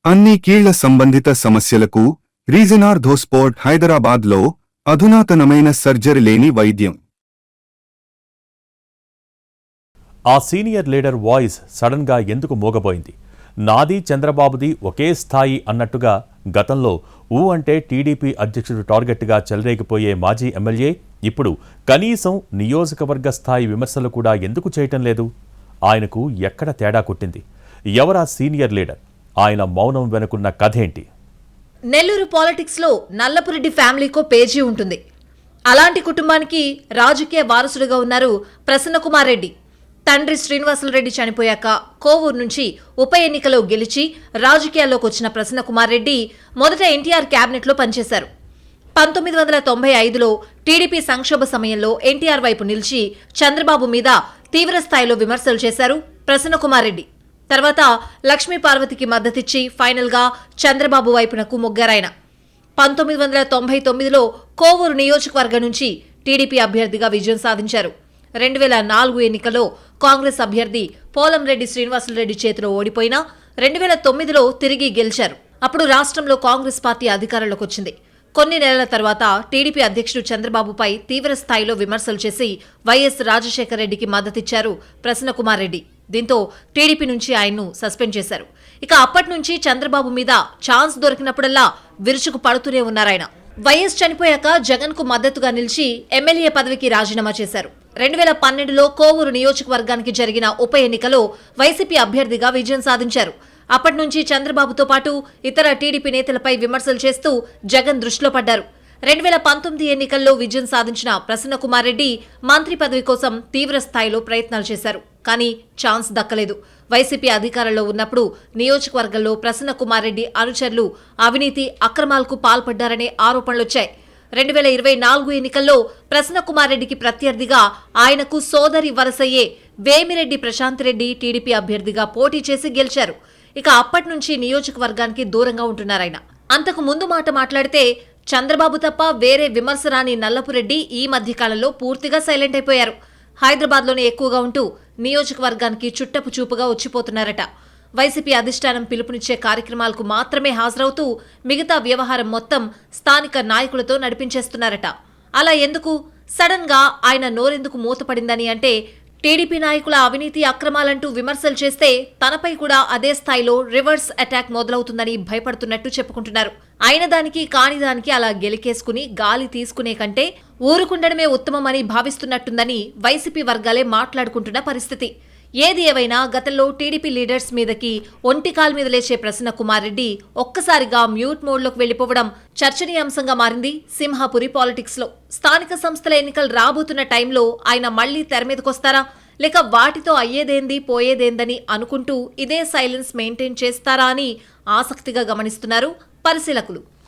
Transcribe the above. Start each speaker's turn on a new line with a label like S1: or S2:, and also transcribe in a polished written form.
S1: అన్ని కీళ్ల సంబంధిత సమస్యలకు రీజనార్థోస్పోర్ట్ హైదరాబాద్లో అధునాతనమైన సర్జరీ లేని వైద్యం.
S2: ఆ సీనియర్ లీడర్ వాయిస్ సడన్గా ఎందుకు మోగబోయింది? నాది చంద్రబాబుది ఒకే స్థాయి అన్నట్టుగా గతంలో ఊ అంటే టీడీపీ అధ్యక్షుడు టార్గెట్గా చెలరేగిపోయే మాజీ ఎమ్మెల్యే ఇప్పుడు కనీసం నియోజకవర్గ స్థాయి విమర్శలు కూడా ఎందుకు చేయటం లేదు? ఆయనకు ఎక్కడ తేడా కొట్టింది? ఎవరా సీనియర్ లీడర్? ఆయన మౌనం వెనుకున్న కథేంటి?
S3: నెల్లూరు పాలిటిక్స్లో నల్లపురెడ్డి ఫ్యామిలీకో పేజీ ఉంటుంది. అలాంటి కుటుంబానికి రాజకీయ వారసుడుగా ఉన్నారు ప్రసన్నకుమార్ రెడ్డి. తండ్రి శ్రీనివాసులరెడ్డి చనిపోయాక కోవూరు నుంచి ఉప ఎన్నికలో గెలిచి రాజకీయాల్లోకి వచ్చిన ప్రసన్నకుమార్ రెడ్డి మొదట ఎన్టీఆర్ క్యాబినెట్లో పనిచేశారు. 1995లో టీడీపీ సంక్షోభ సమయంలో ఎన్టీఆర్ వైపు నిలిచి చంద్రబాబు మీద తీవ్రస్థాయిలో విమర్శలు చేశారు ప్రసన్నకుమార్ రెడ్డి. తర్వాత లక్ష్మీ పార్వతికి మద్దతిచ్చి ఫైనల్గా చంద్రబాబు వైపునకు మొగ్గారాయన. 1999లో కోవూరు నియోజకవర్గం నుంచి టీడీపీ అభ్యర్థిగా విజయం సాధించారు. 2004 ఎన్నికల్లో కాంగ్రెస్ అభ్యర్థి పోలంరెడ్డి శ్రీనివాసులరెడ్డి చేతిలో ఓడిపోయినా 2009లో తిరిగి గెలిచారు. అప్పుడు రాష్ట్రంలో కాంగ్రెస్ పార్టీ అధికారంలోకి వచ్చింది. కొన్ని నెలల తర్వాత టీడీపీ అధ్యక్షుడు చంద్రబాబుపై తీవ్ర స్థాయిలో విమర్శలు చేసి వైఎస్ రాజశేఖర రెడ్డికి మద్దతిచ్చారు ప్రసన్నకుమార్ రెడ్డి. దీంతో టీడీపీ నుంచి ఆయన్ను సస్పెండ్ చేశారు. ఇక అప్పటి నుంచి చంద్రబాబు మీద ఛాన్స్ దొరికినప్పుడల్లా విరుచుకు పడుతూనే ఉన్నారాయన. వైఎస్ చనిపోయాక జగన్ కు మద్దతుగా నిలిచి ఎమ్మెల్యే పదవికి రాజీనామా చేశారు. 2012లో కోవూరు నియోజకవర్గానికి జరిగిన ఉప ఎన్నికలో వైసీపీ అభ్యర్థిగా విజయం సాధించారు. అప్పటి నుంచి చంద్రబాబుతో పాటు ఇతర టీడీపీ నేతలపై విమర్శలు చేస్తూ జగన్ దృష్టిలో పడ్డారు. 2019 ఎన్నికల్లో విజయం సాధించిన ప్రసన్నకుమార్ రెడ్డి మంత్రి పదవి కోసం తీవ్ర స్థాయిలో ప్రయత్నాలు చేశారు. కానీ ఛాన్స్ దక్కలేదు. వైసీపీ అధికారంలో ఉన్నప్పుడు నియోజకవర్గంలో ప్రసన్నకుమార్ రెడ్డి అనుచరులు అవినీతి అక్రమాలకు పాల్పడ్డారనే ఆరోపణలొచ్చాయి. 2024 ఎన్నికల్లో ప్రసన్నకుమార్ రెడ్డికి ప్రత్యర్థిగా ఆయనకు సోదరి వరసయ్యే వేమిరెడ్డి ప్రశాంత్ రెడ్డి టీడీపీ అభ్యర్థిగా పోటీ చేసి గెలిచారు. ఇక అప్పటి నుంచి నియోజకవర్గానికి దూరంగా ఉంటున్నారాయన. అంతకు ముందు మాట మాట్లాడితే చంద్రబాబు తప్ప వేరే విమర్శ రాని నల్లపురెడ్డి ఈ మధ్యకాలంలో పూర్తిగా సైలెంట్ అయిపోయారు. హైదరాబాద్లోనే ఎక్కువగా ఉంటూ నియోజకవర్గానికి చుట్టపు చూపుగా వచ్చిపోతున్నారట. వైసీపీ అధిష్టానం పిలుపునిచ్చే కార్యక్రమాలకు మాత్రమే హాజరవుతూ మిగతా వ్యవహారం మొత్తం స్థానిక నాయకులతో నడిపించేస్తున్నారట. అలా ఎందుకు? సడన్ గా ఆయన నోరెందుకు మూతపడిందని అంటే టీడీపీ నాయకుల అవినీతి అక్రమాలంటూ విమర్శలు చేస్తే తనపై కూడా అదే స్థాయిలో రివర్స్ అటాక్ మొదలవుతుందని భయపడుతున్నట్టు చెప్పుకుంటున్నారు. అయిన దానికి కాని దానికి అలా గెలికేసుకుని గాలి తీసుకునే కంటే ఊరుకుండడమే ఉత్తమమని భావిస్తున్నట్టుందని వైసీపీ వర్గాలే మాట్లాడుకుంటున్న పరిస్థితి. ఏది ఏవైనా గతంలో టీడీపీ లీడర్స్ మీదకి ఒంటికాల్ మీద లేచే ప్రసన్నకుమార్ రెడ్డి ఒక్కసారిగా మ్యూట్ మోడ్లోకి వెళ్లిపోవడం చర్చనీయాంశంగా మారింది సింహాపురి పాలిటిక్స్ లో. స్థానిక సంస్థల ఎన్నికలు రాబోతున్న టైంలో ఆయన మళ్లీ తెర మీదకొస్తారా, లేక వాటితో అయ్యేదేంది పోయేదేందని అనుకుంటూ ఇదే సైలెన్స్ మెయింటైన్ చేస్తారా అని ఆసక్తిగా గమనిస్తున్నారు పరిశీలకులు.